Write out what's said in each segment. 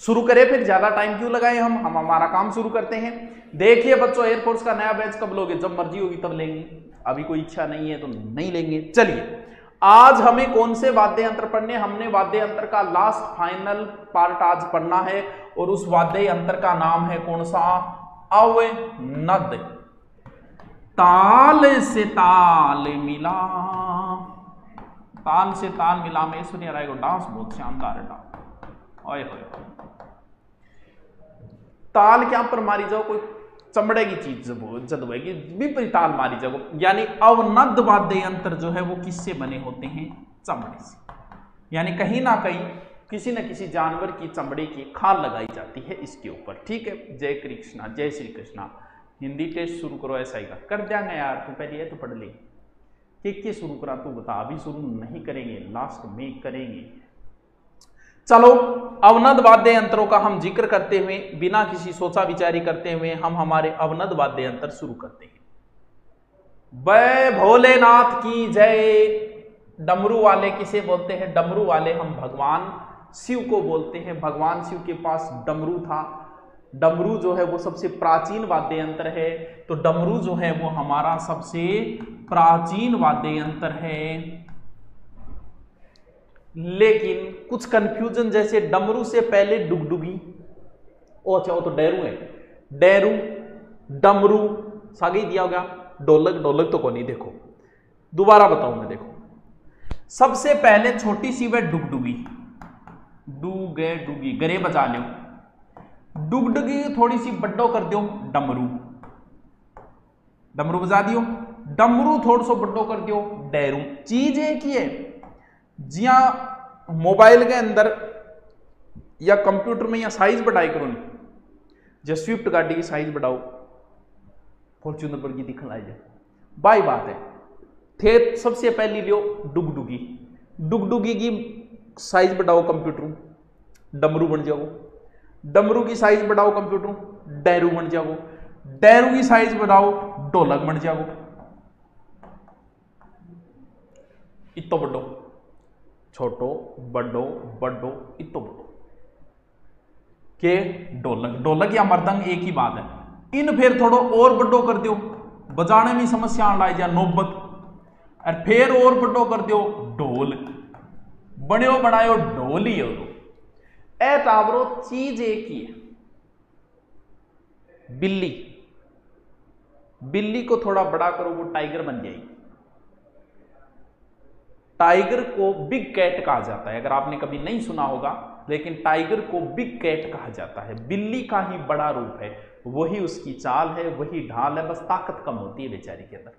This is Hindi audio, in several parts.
शुरू करें फिर, ज्यादा टाइम क्यों लगाए हम हमारा काम शुरू करते हैं। देखिए बच्चों, एयरफोर्स का नया बैच कब लोगे? जब मर्जी होगी तब लेंगे, अभी कोई इच्छा नहीं है तो नहीं लेंगे। चलिए, आज हमें कौन से वाद्य यंत्र पढ़ने? हमने वाद्य यंत्र का लास्ट फाइनल पार्ट आज पढ़ना है और उस वाद्य यंत्र का नाम है कौन सा? अवनद। ताल से ताल मिला, ताल से ताल मिला में ऐश्वर्या राय को डांस बहुत शानदार है। ओए होए, ताल क्या पर मारी जाओ, कोई चमड़े की चीज जदवेगी विपरीत ताल मारी जाओ। यानी अवनद वाद्य यंत्र जो है वो किससे बने होते हैं? चमड़े से। यानी कहीं ना कहीं किसी न किसी जानवर की चमड़े की खाल लगाई जाती है इसके ऊपर। ठीक है, जय कृष्णा, जय श्री कृष्णा। हिंदी टेस्ट शुरू करो, ऐसा ही कर देंगे यार, तू पहले ये तो पढ़ ले। के शुरू करा तू बता, अभी शुरू नहीं करेंगे, लास्ट में करेंगे। चलो, अवनद वाद्य यंत्रों का हम जिक्र करते हुए, बिना किसी सोचा विचारी करते हुए हम हमारे अवनद वाद्य यंत्र शुरू करते हैं। वै भोलेनाथ की जय। डमरू वाले किसे बोलते हैं? डमरू वाले हम भगवान शिव को बोलते हैं। भगवान शिव के पास डमरू था। डमरू जो है वो सबसे प्राचीन वाद्य यंत्र है, तो डमरू जो है वो हमारा सबसे प्राचीन वाद्य यंत्र है। लेकिन कुछ कंफ्यूजन, जैसे डमरू से पहले डुगडुगी, ओ अच्छा वो तो डेरू है, डेरू डमरू सागे दिया होगा। ढोलक, ढोलक तो को नहीं। देखो दोबारा बताऊं मैं, देखो सबसे पहले छोटी सी वह डुगडुगी, डूगे डुगी, गरे बजा लो। डुगडुगी थोड़ी सी बड्डो कर दो, डमरू, डमरू बजा दियो। डमरू थोड़ा सा बड्डो कर दियो, डेरू। चीज एक ही है। जिया मोबाइल के अंदर या कंप्यूटर में या साइज बढ़ाई करो नहीं, जो स्विफ्ट गाड़ी की साइज बढ़ाओ, फॉर्च्यूनर पर की दिखन लाई जाए, बाई बात है। थे सबसे पहली लियो डुगडुगी, डुगडुगी की साइज बढ़ाओ कंप्यूटर, डमरू बन जाओ। डमरू की साइज बढ़ाओ कंप्यूटर, डेरू बन जाओ। डेरू की साइज बढ़ाओ, ढोलक बन जाओ। इतो बड़ो, छोटो, बड़ो, बड़ो, इतो बड़ो के ढोलक। ढोलक या मृदंग एक ही बात है। इन फिर थोड़ो और बड़ो कर दो, बजाने में समस्या लाई जा नौबत, और फिर और बड़ो कर दो, ढोल बनो बनायो ढोल ही हो। ए टावरो चीज एक ही है। बिल्ली, बिल्ली को थोड़ा बड़ा करो, वो टाइगर बन जाएगी। टाइगर को बिग कैट कहा जाता है, अगर आपने कभी नहीं सुना होगा, लेकिन टाइगर को बिग कैट कहा जाता है। बिल्ली का ही बड़ा रूप है, वही उसकी चाल है, वही ढाल है, बस ताकत कम होती है बेचारी के अंदर।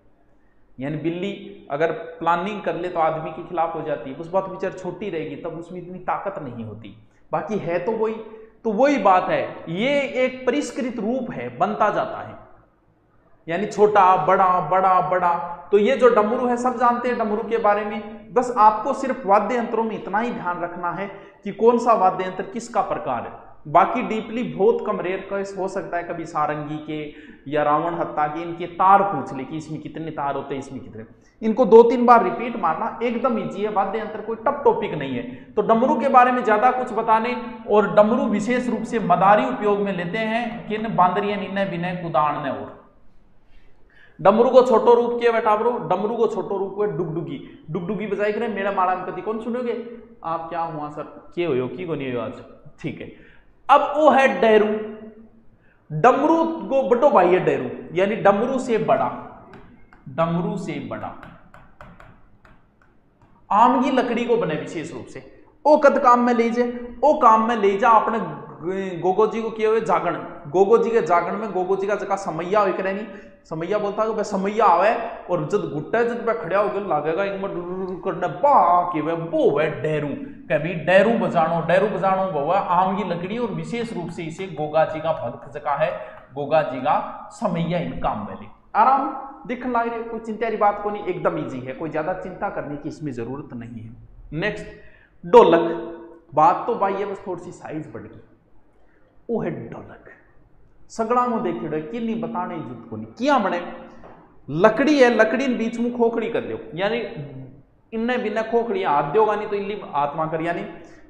यानी बिल्ली अगर प्लानिंग कर ले तो आदमी के खिलाफ हो जाती है, उस बात बेचारी छोटी रहेगी, तब उसमें इतनी ताकत नहीं होती। बाकी है तो वही बात है। ये एक परिष्कृत रूप है, बनता जाता है, यानी छोटा बड़ा बड़ा बड़ा। तो ये जो डमरू है, सब जानते हैं डमरू के बारे में। बस आपको सिर्फ वाद्य यंत्रों में इतना ही ध्यान रखना है कि कौन सा वाद्य यंत्र किसका प्रकार है। बाकी डीपली बहुत कम रेयर केस हो सकता है कभी सारंगी के या रावण हत्ता के इनके तार पूछ ले कि इसमें कितने तार होते हैं, इसमें कितने। इनको 2-3 बार रिपीट मारना एकदम इजी है। वाद्य यंत्र कोई टफ टॉपिक नहीं है। तो डमरू के बारे में ज्यादा कुछ बताने, और डमरू विशेष रूप से मदारी उपयोग में लेते हैं किन बांदरिया निन्ने विनय कुदान और। डमरू को छोटो रूप किया बेटा ब्रो, डमरू को छोटो रूप है डुगडुगी। डुगडुगी बजाई करे मेरा माड़ा कति कौन सुनोगे आप? क्या हुआ सर, के हो की को नहीं हो आज? ठीक है। अब वो है डेरू। डमरू को बड़ो भाई है डेरू, यानी डमरू से बड़ा, डमरू से बड़ा। आम की लकड़ी को बने विशेष रूप से। ओ कद काम में ले जाए, ओ काम में ले जा अपने गोगो जी को किए हुए जागरण। गोगो जी के जागरण में गोगो जी का जगह समैया हो करे नहीं, समैया बोलता है समैया आवे और जब गुट्टा जब पे खड़ा हो गया लागेगा इनमें करने बा के वे वो है डेरू। कभी डेरू बजानो वो आम की लकड़ी, और विशेष रूप से इसे गोगा जी का भक्त जगह है, गोगा जी का समैया इन काम में ले। आराम दिखने लग रही है, कोई चिंता की बात को नहीं, एकदम इजी है, कोई ज्यादा चिंता करने की इसमें जरूरत नहीं है। नेक्स्ट ढोलक। बात तो भाई है, बस थोड़ी सी साइज बढ़ गई। वो है ढोलक। सगड़ा में देखे कि नहीं बताने जुत को नहीं किया बने। लकड़ी है, लकड़ी बीच में खोखड़ी कर दो, यानी इन्ने बिना खोखड़ी हाथ दोगा नहीं तो इल्ली आत्मा कर, यानी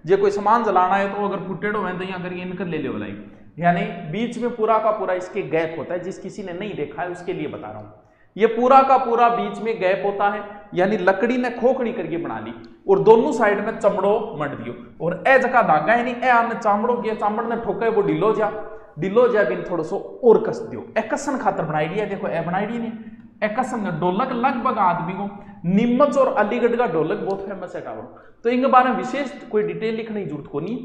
जे कोई सामान जलाना है तो अगर फुटेडो है तो यहाँ करके इनकर ले लो लाई, यानी बीच में पूरा का पूरा इसके गैप होता है। जिस किसी ने नहीं देखा है उसके लिए बता रहा हूं, ये पूरा का पूरा बीच में गैप होता है, यानी लकड़ी ने खोखड़ी करके बना ली और दोनों साइड में चमड़ो मट दियो और ए जका धागा है नहीं ए आने चामड़ो के चामड़ ने ठोका वो ढिलो जा बिन थोड़ा सो और कस दियो। ए कसन खातर बनाई दिया, देखो ए बनाई दी नहीं ए कसन ढोलक लगभग आदमी को नीमच और अलीगढ़ का ढोलक बहुत फेमस है टावर, तो इनके बारे में विशेष कोई डिटेल लिखने की जरूरत को नहीं,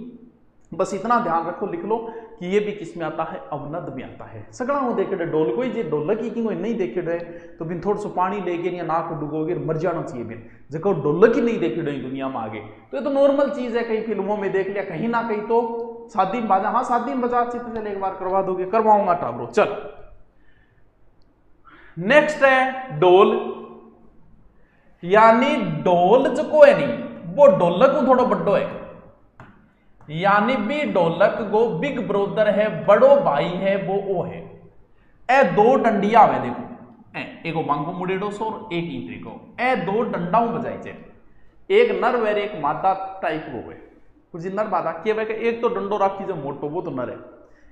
बस इतना ध्यान रखो लिख लो कि ये भी किस में आता है, अवनद में आता है। सगड़ा वो देखे ढोल कोई जे ढोलक ही कोई नहीं देखे डे तो बिन थोड़ा सा पानी लेके या नाक डुबोगे मर जाना चाहिए बिन, जो ढोलक ही नहीं देखे डे दुनिया में आगे, तो ये तो नॉर्मल चीज है, कहीं फिल्मों में देख लिया, कहीं ना कहीं तो शादी में बाजा, हाँ शादी में बजा अच्छी तरह एक बार करवा दोगे, करवाऊंगा टाबरो। चल नेक्स्ट है डोल, यानी डोल जो को है नहीं वो ढोलक को थोड़ा बड्डो है, यानी भी ढोलक को बिग ब्रदर है, बड़ो भाई है वो है। ए दो डंडिया है देखो, एक मांगो मुड़ेडो सो और एक ईंटे को, ए दो डंडाओं बजाई चे, एक नर वे एक मादा टाइप वो है, कुछ नर मादा के वे एक तो डंडो राखी जो मोटो वो तो नर है,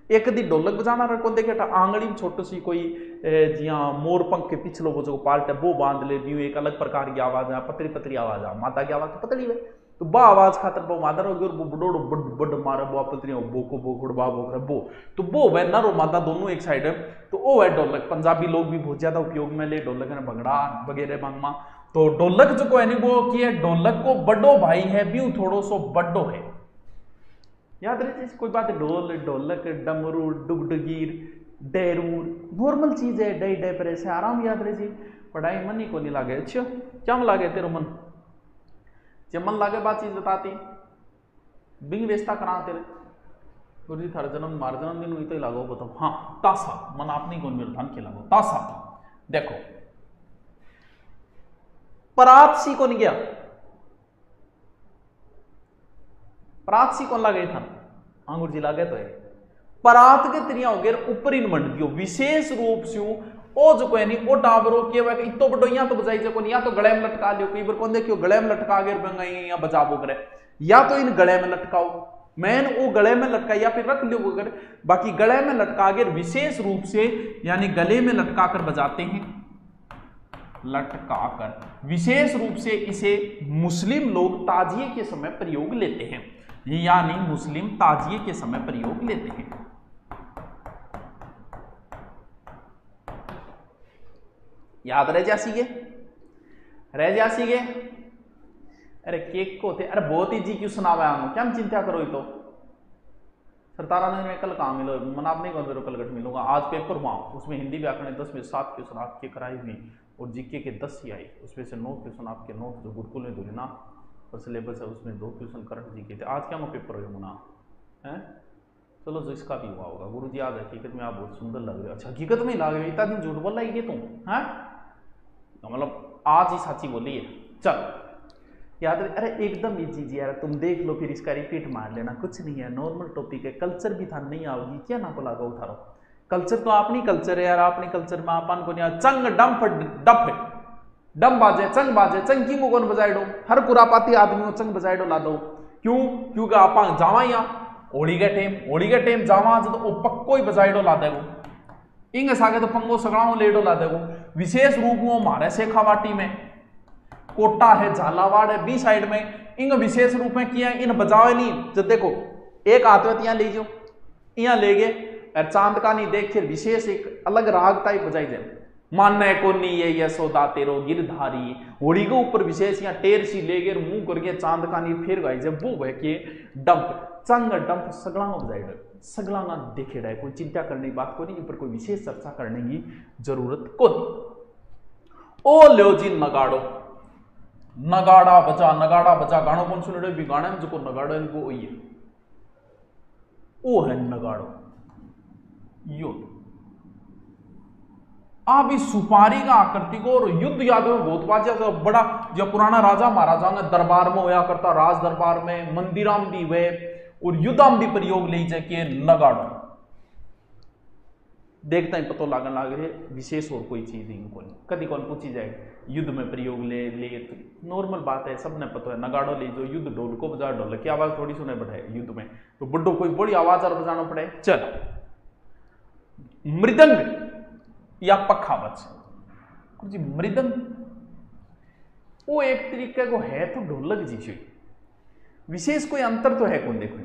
एक दी ढोलक बजाना रखो देखे आंगड़ी में छोटी सी कोई जिया मोर पंख के पिछलो वो जो पार्ट है वो बांध ले दी, एक अलग प्रकार की आवाज है, पतली पतली आवाज है, माता की आवाज तो पतली है तो बा आवाज खातर वो मादर होगी और वो बड़ो बड़ मारे वो पतली बो को बो गुड़बा बो करे वो, तो वो वह नर और मादा दोनों एक साइड है, तो वो है ढोलक। पंजाबी लोग भी बहुत ज्यादा उपयोग में ले ढोलक है, भंगड़ा वगैरह मांगमा, तो ढोलक जो को है वो की है ढोलक को बड़ो भाई है भी थोड़ो सो बड्डो है, याद रहे कोई बात है। ढोल ढोलक डमरू डुगडगीर डेरूर नॉर्मल चीज है, डे डे पर ऐसे आराम याद रहे जी, पढ़ाई मन ही को नहीं लागे। अच्छा क्या मन लागे तेरे मन, जब मन लागे बात चीज बताती बिंग व्यस्ता करा तेरे गुरु जी थारा जन्म मार जन्मदिन हुई तो ही लागो बताओ, हाँ तासा मन आप नहीं कौन मेरे धान के लागो तासा। देखो परात सी कौन गया, परात सी कौन लागे था, हाँ गुरु जी लागे तो है, परात के तिरिया हो गए ऊपर ही मंड दियो विशेष रूप से ओ जो कोई नहीं ओ टाबरो के वे इतो बड़ो या तो बजाई जो या तो गले में लटका लियो, कई बार कौन देखियो गले में लटका के बंगाई या बजाबो करे, या तो इन गले में लटकाओ मैन वो गले में लटका या फिर रख लियो अगर, बाकी गले में लटका के विशेष रूप से यानी गले में लटका कर बजाते हैं, लटका कर विशेष रूप से इसे मुस्लिम लोग ताजिए के समय प्रयोग लेते हैं, यानी मुस्लिम ताजिए के समय प्रयोग लेते हैं। याद रह जासीगे, रह जासीगे, अरे केक को थे, अरे बहुत ही जी क्यों सुनावा आऊँ, क्या चिंता करो, तो सरतारा ने कल कहाँ मिलो मन आप नहीं करो कल गट मिलूंगा, आज पेपर हुआ उसमें हिंदी व्याकरण 10 में 7 क्वेश्चन आपके कराई हुई और जीके के 10 ही आई, उसमें से 9 क्वेश्चन आपके 9 जो गुरुकुल में दूरी ना और सिलेबस है उसमें 2 क्वेश्चन करंट जीके थे। आज क्या मैं पेपर हो मुना है, चलो जो इसका भी हुआ होगा। गुरु जी आज हकीकत में आप बहुत सुंदर लग रहे हो, अच्छा हकीकत में लग रहे हो, इतना दिन झूठ बोल रही है तुम है, मतलब आज ही साची बोली है। चल याद रहे, अरे एकदम इजी जी यार, तुम देख लो फिर इसका रिपीट मार लेना, कुछ नहीं है नॉर्मल टॉपिक है, कल्चर भी था नहीं आओगी क्या ना को लागा उठारो, कल्चर तो अपनी कल्चर है यार, अपनी कल्चर में अपन को नहीं चंग डंप डप डम बाजे चंग बाजे चंग की को कौन बजाए दो, हर कुरापाती आदमी को चंग बजाए दो ला दो, क्यों क्योंकि आप जावा यहाँ होली के टेम जावा जो तो पक्को ही बजाए दो ला देगो, इंग सागे तो पंगो सगड़ाओ ले दो ला देगो। विशेष रूप में हमारे शेखावाटी में कोटा है, झालावाड़ है, बी साइड में इंग विशेष रूप में किया इन बजावे नहीं, जब देखो एक हाथ यहाँ ले जाओ यहाँ ले गए चांद का नहीं देख फिर विशेष एक अलग राग टाइप बजाई जाए, मानने को नहीं ये यशोदा तेरो गिरधारी होड़ी के ऊपर विशेष यहाँ टेर सी ले गए मुंह करके चांद का नहीं फिर गाई जब वो है कि डंप चंग डंप सगला बजाई सगला ना देखे रहे, कोई चिंता करने की बात को नहीं, ऊपर कोई विशेष चर्चा करने की जरूरत को नहीं। ओ लो जी नगाड़ो, नगाड़ा बजा गानो कौन सुन रहे, गाने में जो को नगाड़ा है वो ये ओ है नगाड़ो, यो आप इस सुपारी का आकृति को और युद्ध यादों में बहुत बात तो बड़ा जो पुराना राजा महाराजा ने दरबार में होया करता, राज दरबार में मंदिराम भी हुए और युद्धाम भी प्रयोग ले जाके नगाड़ो देखता ही पता लागन लाग रहे विशेष और कोई चीज इनको नहीं। कभी कौन पूछी जाएगी युद्ध में प्रयोग ले तो नॉर्मल बात है, सबने पता है। नगाड़ो ले जो युद्ध ढोल को बजा, ढोल की आवाज थोड़ी सुने बढ़े युद्ध में, तो बुड्ढो कोई बड़ी आवाज और बजाना पड़े। चल मृदंग या पखावज जी, मृदंग वो एक तरीके को है तो ढोलक जी, विशेष कोई अंतर तो है कौन। देखो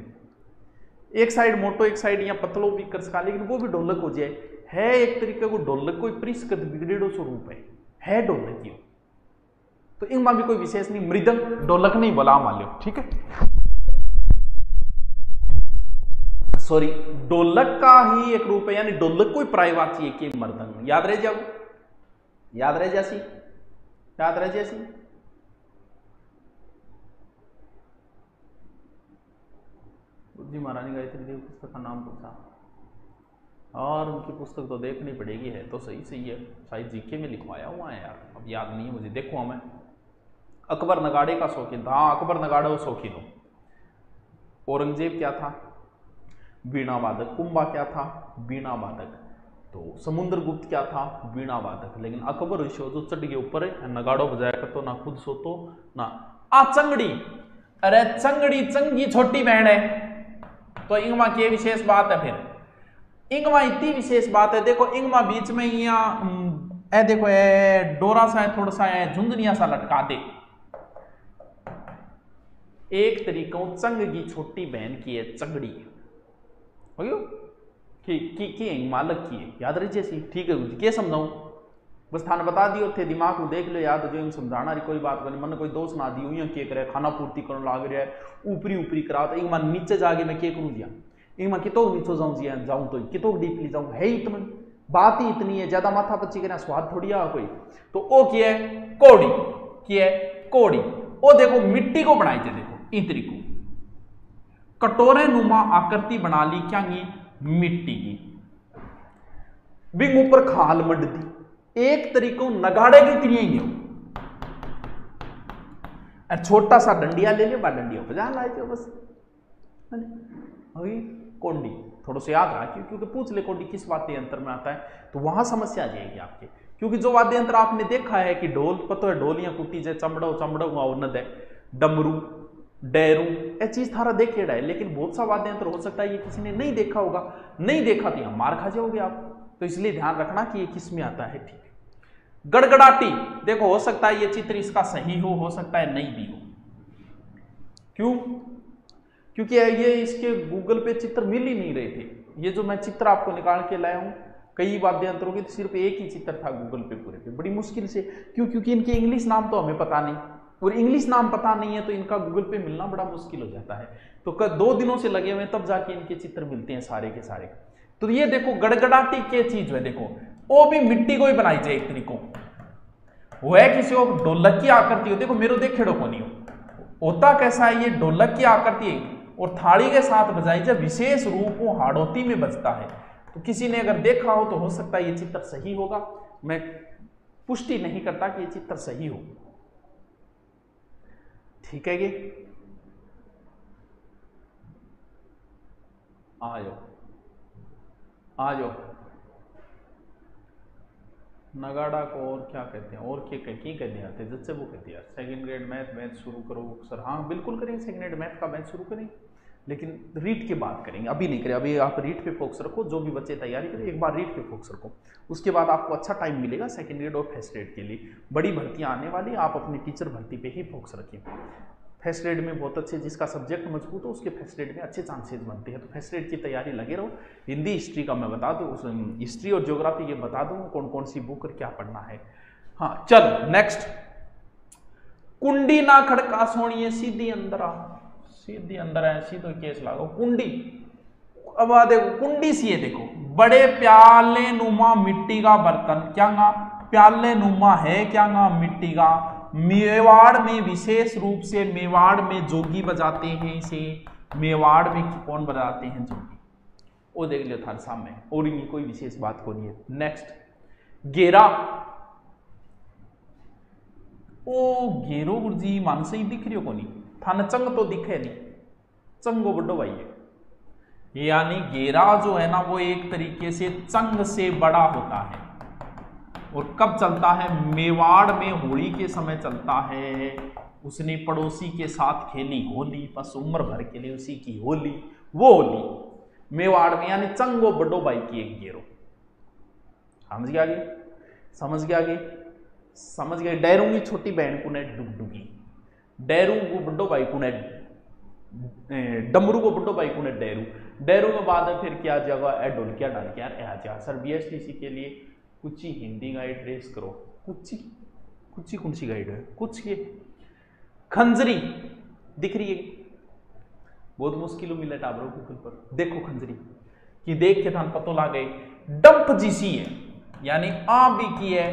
एक साइड मोटो एक साइड या पतलो भी कर सका, लेकिन वो भी ढोलक हो जाए, है एक तरीके को ढोलक कोई परिष्कृत बिगड़ेड़ो स्वरूप है ढोलक की। तो इनमें भी कोई विशेष नहीं, मृदंग ढोलक नहीं बोला मान लो, ठीक है। सॉरी, ढोलक का ही एक रूप है, यानी ढोलक कोई प्रायवाची है कि मृदंग। याद रह जाओ, याद रह जैसी, याद रह जैसी। जी महारानी गायत्री देवी पुस्तक का नाम पूछा, और उनकी पुस्तक तो देखनी पड़ेगी, है तो सही है, शायद जीके में लिखवाया हुआ है यार, अब याद नहीं है मुझे, देखो हमें। अकबर नगाड़े का शौकीन था, हाँ अकबर नगाड़े वो शौकीन हो। औरंगजेब क्या था? वीणा वादक। कुंभा क्या था? वीणा वादक। तो समुद्रगुप्त क्या था? वीणा वादक। लेकिन अकबर जो चढ़ गए ऊपर नगाड़ो बजाया करतो, ना खुद सोतो ना चंगड़ी। अरे चंगड़ी चंगी छोटी बहन है, तो इंगमा की विशेष बात है। फिर इंगमा इतनी विशेष बात है, देखो इंगमा बीच में यहाँ देखो डोरा सा है, थोड़ा सा है झुंझुनिया सा लटका दे। एक तरीकों चंग की छोटी बहन की है चंगड़ी, की मालक की है, याद रही जैसी, ठीक है क्या समझाऊं, बस थाने बता दियो थे, दिमाग को देख लो याद जो समझाना रही कोई बात नहीं, मन कोई दोष ना दी हुई के करे खाना पूर्ति करने लाग रहा है, ऊपरी करा तो इंग नीचे जाके मैं क्या करूँ दिया, इंग कितो नीचे जाऊँ जी जाऊँ तो कितो डीपली जाऊँ, है इतना बात ही इतनी है, ज्यादा माथा पच्ची करना स्वाद थोड़ी आ कोई। तो ओ क्या है? कौड़ी। क्या है? कौड़ी। ओ देखो मिट्टी को बनाई जाए, देखो इन तरीको कटोरे नुमा आकृति बना ली, क्या मिट्टी की, बिंग ऊपर खाल मड दी, एक तरीकों नगाड़े की तिरियाई हो, छोटा सा डंडिया ले लियो, डंडिया बजा ला बस। अभी कोंडी थोड़ा सा याद रहा, क्योंकि पूछ ले कोंडी किस वाद्य यंत्र में आता है, तो वहां समस्या आ जाएगी आपके, क्योंकि जो वाद्य यंत्र आपने देखा है कि ढोल पतो है, ढोलियां कुटी जाए, चमड़ो और नद है, डमरू डेरू ये चीज थारा देखेड़ा है, लेकिन बहुत सा वाद्य यंत्र हो सकता है ये किसी ने नहीं देखा होगा, नहीं देखा तो यहां मार खा जाओगे आप, तो इसलिए ध्यान रखना कि ये किस में आता है, ठीक है। गड़गड़ाटी, देखो हो सकता है ये चित्र इसका सही हो सकता है नहीं भी हो, क्यों? क्योंकि ये इसके गूगल पे चित्र मिल ही नहीं रहे थे, ये जो मैं चित्र आपको निकाल के लाया हूं कई वाद्य यंत्रों के, तो सिर्फ एक ही चित्र था गूगल पे पूरे पे, बड़ी मुश्किल से, क्यों? क्योंकि इनके इंग्लिश नाम तो हमें पता नहीं, और इंग्लिश नाम पता नहीं है तो इनका गूगल पे मिलना बड़ा मुश्किल हो जाता है, तो 2 दिनों से लगे हुए तब जाके इनके चित्र मिलते हैं सारे के सारे। तो ये देखो गड़गड़ाटी के चीज है, देखो वो भी मिट्टी को ही बनाई जाए एक तरीकों, वो है किसी को ढोलक की आकृति हो, देखो मेरे देखेड़ो को नहीं होता कैसा है, ये ढोलक की आकृति है और थाली के साथ बजाई जब विशेष रूप वो हाड़ोती में बजता है, तो किसी ने अगर देखा हो तो हो सकता है ये चित्र सही होगा, मैं पुष्टि नहीं करता कि ये चित्र सही हो, ठीक है। ये आ जाओ नगाड़ा को और क्या कहते हैं, और क्या कहते हैं जैसे वो कहते हैं सेकंड ग्रेड मैथ शुरू करो सर, हाँ बिल्कुल करेंगे, सेकंड ग्रेड मैथ का बैच शुरू करेंगे, लेकिन रीट की बात करेंगे, अभी नहीं करें, अभी आप रीट पे फोकस रखो, जो भी बच्चे तैयारी करें एक बार रीट पे फोकस रखो, उसके बाद आपको अच्छा टाइम मिलेगा सेकंड ग्रेड और फर्स्ट ग्रेड के लिए, बड़ी भर्तियां आने वाली, आप अपनी टीचर भर्ती पे ही फोकस रखें। फर्स्ट ग्रेड में बहुत अच्छे, जिसका सब्जेक्ट मजबूत हो उसके फर्स्ट ग्रेड में अच्छे चांसेस बनते हैं, तो फर्स्ट ग्रेड की तैयारी लगे रहो। हिंदी हिस्ट्री का मैं बता दूँ, हिस्ट्री और ज्योग्राफी ये बता दूँ कौन कौन सी बुक और क्या पढ़ना है। हाँ चलो नेक्स्ट, कुंडी ना खड़का सोनिए सीधी अंदर आ, सीधी अंदर है, सीधो केस लागो कुंडी। अब देखो कुंडी सी है, देखो बड़े प्याले नुमा मिट्टी का बर्तन, क्या गा प्याले नुमा है, क्या गा मिट्टी का, मेवाड़ में विशेष रूप से मेवाड़ में जोगी बजाते हैं इसे, मेवाड़ में कौन बजाते हैं? जोगी। वो देख लियो थारे सामने, और इनकी कोई विशेष बात को नहीं है। नेक्स्ट गेरा, ओ घेरो गुरुजी मानसे ही दिख रही हो को नहीं, थाने चंग तो दिखे नहीं, चंगो बड़ो भाई है, यानी घेरा जो है ना वो एक तरीके से चंग से बड़ा होता है। और कब चलता है? मेवाड़ में होली के समय चलता है। उसने पड़ोसी के साथ खेली होली, बस उम्र भर के लिए उसी की होली, वो होली मेवाड़ में, यानी चंगो बड़ो भाई की एक घेरो। समझ गया आगे? समझ गया आगे? समझ गए? डैरू की छोटी बहन को ने डुगडुगी, डैरू को बड़ो भाई को ने डमरू को बड़ो भाई को ने डैरू, डैरू के बाद फिर क्या जगह है ढोलकिया डालकिया यार। सर बीएसटीसी के लिए कुछ ही हिंदी गाइड रेस करो। कुछ ही कौन सी गाइड है? कुछ ये खंजरी दिख रही है, बहुत मुश्किल मिले टाबरों गूगल पर। देखो खंजरी कि देख के थान पतो ला गए डंप जैसी है, यानी आ भी की है,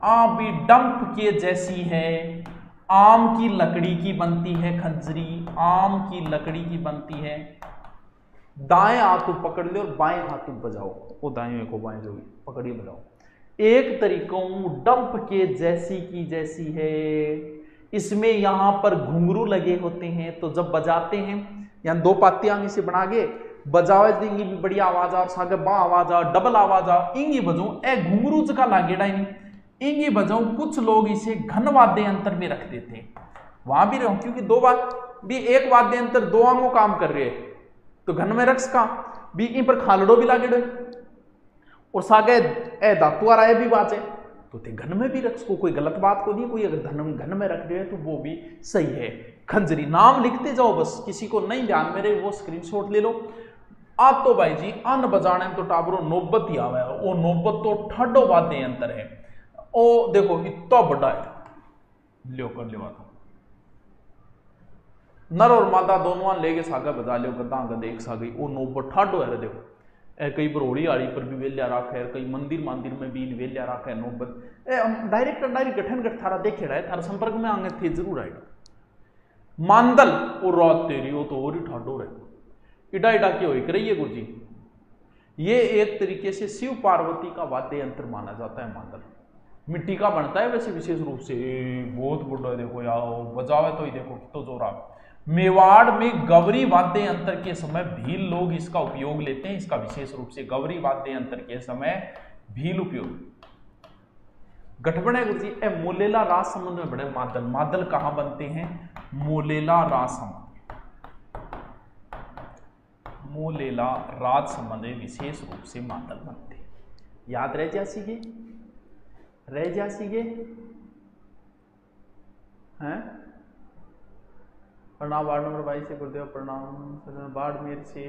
आ भी डंप के जैसी है। आम की लकड़ी की बनती है खंजरी, आम की लकड़ी की बनती है। दाएं हाथ पकड़ ले और बाएं हाथ बजाओ, वो दाएं को बाएं जो पकड़िए बजाओ। एक तरीकों डंप के जैसी की जैसी है। इसमें यहां पर घुंघरू लगे होते हैं, तो जब बजाते हैं यहां दो पातियां इसे बना के बजावे देंगी भी बढ़िया आवाज आ, सागे बा आवाज आ, डबल आवाज आ, इंगी बजाओ ए घुंघरू जगह लागेड़ा नहीं, इंगी बजाओ। कुछ लोग इसे घन वाद्य यंत्र में रख देते हैं, वहां भी रहो, क्योंकि दो बार भी एक वाद्य यंत्र दो आंगों काम कर रहे हैं, तो घन में रक्स का भी इन पर खालड़ो भी लागेड़ो और सागे ए धातु आ रहा है भी बाजे, तो ते घन में भी रक्स को कोई गलत बात को नहीं। कोई अगर घन में रख रहे हैं तो वो भी सही है। खंजरी नाम लिखते जाओ, बस किसी को नहीं ध्यान में रहे वो स्क्रीनशॉट ले लो। आ तो भाई जी अन्न बजाने तो टाबरो नौबत ही आवे, वो नौबत तो ठड्डो वाद्य यंत्र है। ओ देखो इतना बड़ा है, लियो कर लियो नर और मादा दोनों लेके सागा बजा लियो, गद्दा गद्दे एक सागी, वो नौबत ठाडो है। देखो कई बरोड़ी आड़ी पर भी वेल्या रखा है, कई मंदिर में भी वेल्या रखा है नौबत। डायरेक्ट गठन गठ थारा देखे रहा है, थारा संपर्क में आगे थे जरूर आएगा। मांदल और रात तेरी वो तो और ही ठाडो रहे, इडा इडा की हो रही है गुरु जी। ये एक तरीके से शिव पार्वती का वाद्य यंत्र माना जाता है। मांदल मिट्टी का बनता है वैसे विशेष रूप से, बहुत बुढ़ा है। देखो यार बजावे तो ही देखो तो जोरा। मेवाड़ में गौरी वाद्य यंत्र के समय भील लोग इसका उपयोग लेते हैं, इसका विशेष रूप से गौरी वाद्य यंत्र के समय भील उपयोग। गठबड़ है गुरु जी ए मोलेला राज संबंध में बड़े मादल, मादल कहां बनते हैं? मोलेला राज संबंध, मोलेला राज संबंध में विशेष रूप से मादल बनते हैं। याद रह जासी गे, रह जासी गे हैं। प्रणाम वार्ड नंबर 22 से गुरुदेव प्रणाम। बाड़मेर से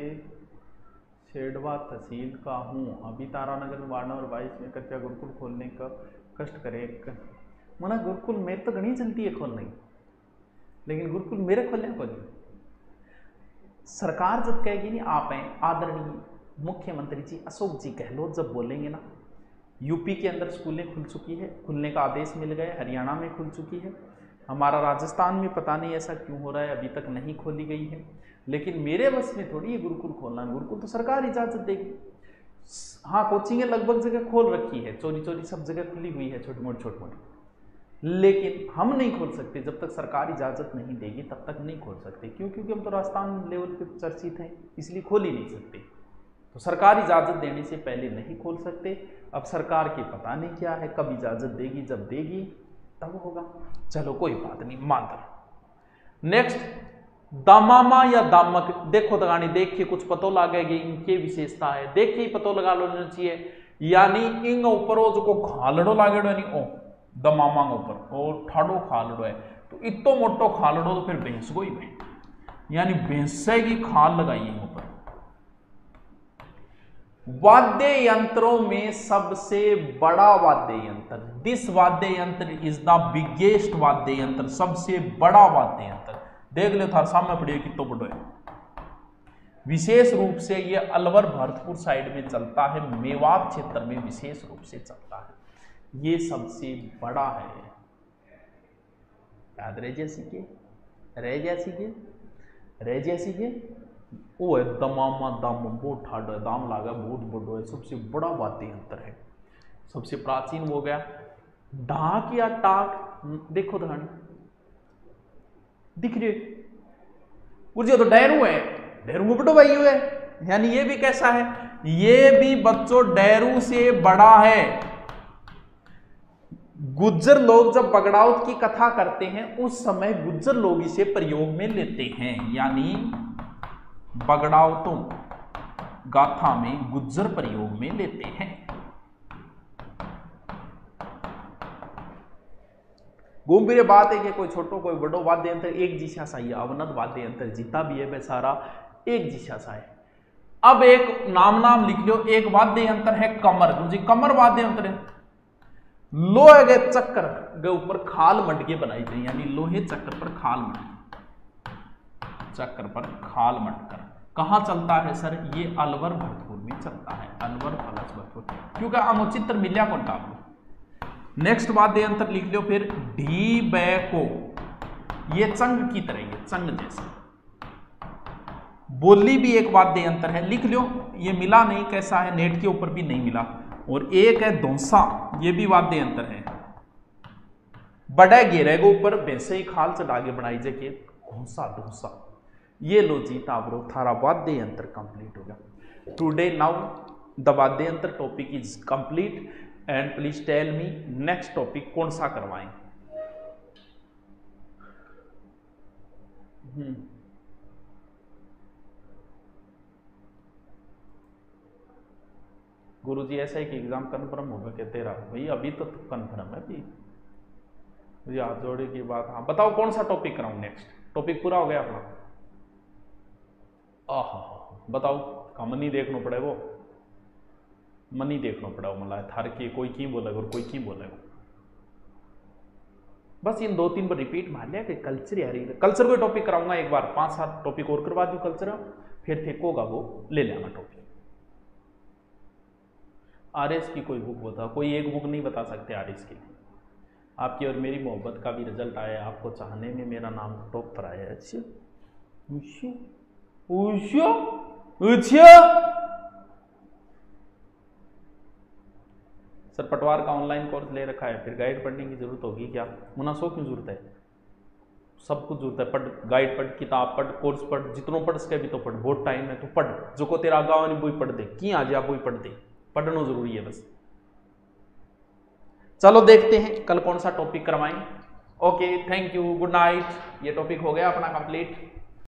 छेड़वा तहसील का हूँ, अभी तारानगर में वार्ड नंबर 22 में कृपया गुरुकुल खोलने का कष्ट करे। मना गुरुकुल मेरे तो घनी चलती है खोलने, लेकिन गुरुकुल मेरे खोलने को नहीं। सरकार जब कहेगी नहीं, आप हैं आदरणीय मुख्यमंत्री जी अशोक जी गहलोत जब बोलेंगे ना, यूपी के अंदर स्कूलें खुल चुकी है, खुलने का आदेश मिल गया, हरियाणा में खुल चुकी है, हमारा राजस्थान में पता नहीं ऐसा क्यों हो रहा है अभी तक नहीं खोली गई है। लेकिन मेरे बस में थोड़ी ये गुरुकुल खोलना, गुरुकुल तो सरकार इजाजत देगी। हाँ कोचिंगें लगभग जगह खोल रखी है, चोरी चोरी सब जगह खुली हुई है छोटी मोटी, लेकिन हम नहीं खोल सकते जब तक सरकार इजाजत नहीं देगी, तब तक नहीं खोल सकते। क्यों? क्योंकि हम तो राजस्थान लेवल पे चर्चित हैं, इसलिए खोल ही नहीं सकते। तो सरकार इजाजत देने से पहले नहीं खोल सकते। अब सरकार की पता नहीं क्या है, कब इजाजत देगी, जब देगी तब होगा। चलो कोई बात नहीं। मादल नेक्स्ट दामामा या दामक, देखो दगानी देख के कुछ पतो लागेगी इनके विशेषता है, देख के ही पतो लगा लेना चाहिए। यानी इंग ऊपर वो जो खालड़ो लागेड़ो नहीं ओ दमामा ऊपर और ठाडो खालड़ो है, तो इतो मोटो खालड़ो तो फिर भैंस को ही भैंस, यानी भैंसे की खाल लगाई ऊपर। वाद्य यंत्रों में सबसे बड़ा वाद्य यंत्र, दिस वाद्य यंत्र इज द बिगेस्ट वाद्य यंत्र, सबसे बड़ा वाद्य यंत्र। देख लो थार सामने पड़िए कितो बड़ो है। विशेष रूप से ये अलवर भरतपुर साइड में चलता है, मेवात क्षेत्र में विशेष रूप से चलता है, ये सबसे बड़ा है। याद रह जैसी के, रह जैसी के, रह जैसी के वो है दमामा दाम, बहुत ठाडो है, दाम लागा बहुत बड़ो है, सबसे बड़ा वाद्य यंत्र है, सबसे प्राचीन हो गया। ढाक या टाक देखो धान दिख रही है, तो डैरू है, डैरू में बड़ो भाई है, यानी ये भी कैसा है, ये भी बच्चों डेरू से बड़ा है। गुज्जर लोग जब बगड़ाउत की कथा करते हैं उस समय गुज्जर लोग इसे प्रयोग में लेते हैं, यानी बगड़ाउतों गाथा में गुज्जर प्रयोग में लेते हैं। गंभीर बात है कि कोई छोटो कोई बड़ो वाद्य यंत्र एक जिसा सा ही अवनत वाद्य यंत्र जीता भी है बेसारा एक जिसा सा है। अब एक नाम लिख लो, एक वाद्य यंत्र है कमर, जी कमर वाद्य यंत्र है। लोहे के चक्कर के ऊपर खाल मटके बनाई जाए, यानी लोहे चक्कर पर खाल मटके, चक्कर पर खाल मटकर कहां चलता है सर, ये अलवर भरतपुर में चलता है, अलवर फलस भरतपुर, क्योंकि हम चित्र मिलिया कौन टाप लो। नेक्स्ट वाद्य यंत्र लिख लो फिर ढी बैको, ये चंग की तरह, ये चंग जैसे। बोली भी एक वाद्य यंत्र है, लिख लो, ये मिला नहीं कैसा है, नेट के ऊपर भी नहीं मिला। और एक है धौंसा, ये भी वाद्य यंत्र है, बड़े घेरे के ऊपर भैंसे ही खाल चढ़ा के बनाई जाके घोंसा ढोंसा। ये लो जी ताबरो थारा वाद्य यंत्र कंप्लीट हो गया। टुडे नाउ द वाद्य यंत्र topic is complete and please tell me next topic कौन सा करवाएं। गुरुजी ऐसा है कि एग्जाम कन्फर्म होगा क्या तेरा? भाई अभी तो कन्फर्म है भी, मुझे हाथ जोड़े की बात। हाँ बताओ कौन सा टॉपिक कराऊं नेक्स्ट? टॉपिक पूरा हो गया अपना? बताओ का मनी देखना पड़ेगा, वो मनी देखना पड़ेगा, मतलब थार के कोई की बोलेगा और कोई की बोलेगा। बस इन 2-3 बार रिपीट मार लिया कि कल्चर यार, कल्चर को टॉपिक कराऊंगा एक बार, 5-7 टॉपिक और करवा दूं कल्चर, फिर फेंकोगा वो ले लेना टॉपिक। आरएस की कोई बुक बता, कोई एक बुक नहीं बता सकते आरएस की। आपकी और मेरी मोहब्बत का भी रिजल्ट आया, आपको चाहने में मेरा नाम टॉप पर आया। अच्छा सर पटवार का ऑनलाइन कोर्स ले रखा है, फिर गाइड पढ़ने की जरूरत होगी क्या? मुनासो क्यों जरूरत है? सब कुछ जरूरत है, पढ़, गाइड पढ़, किताब पढ़, कोर्स पढ़, जितनों पढ़ सके भी तो पढ़, बहुत टाइम है तो पढ़, जो को तेरा गाँव नहीं वो पढ़ दे, की आज आप वो पढ़ दे, पढ़ना जरूरी है बस। चलो देखते हैं कल कौन सा टॉपिक करवाएं। Okay thank you, good night. ये टॉपिक हो गया अपना कंप्लीट।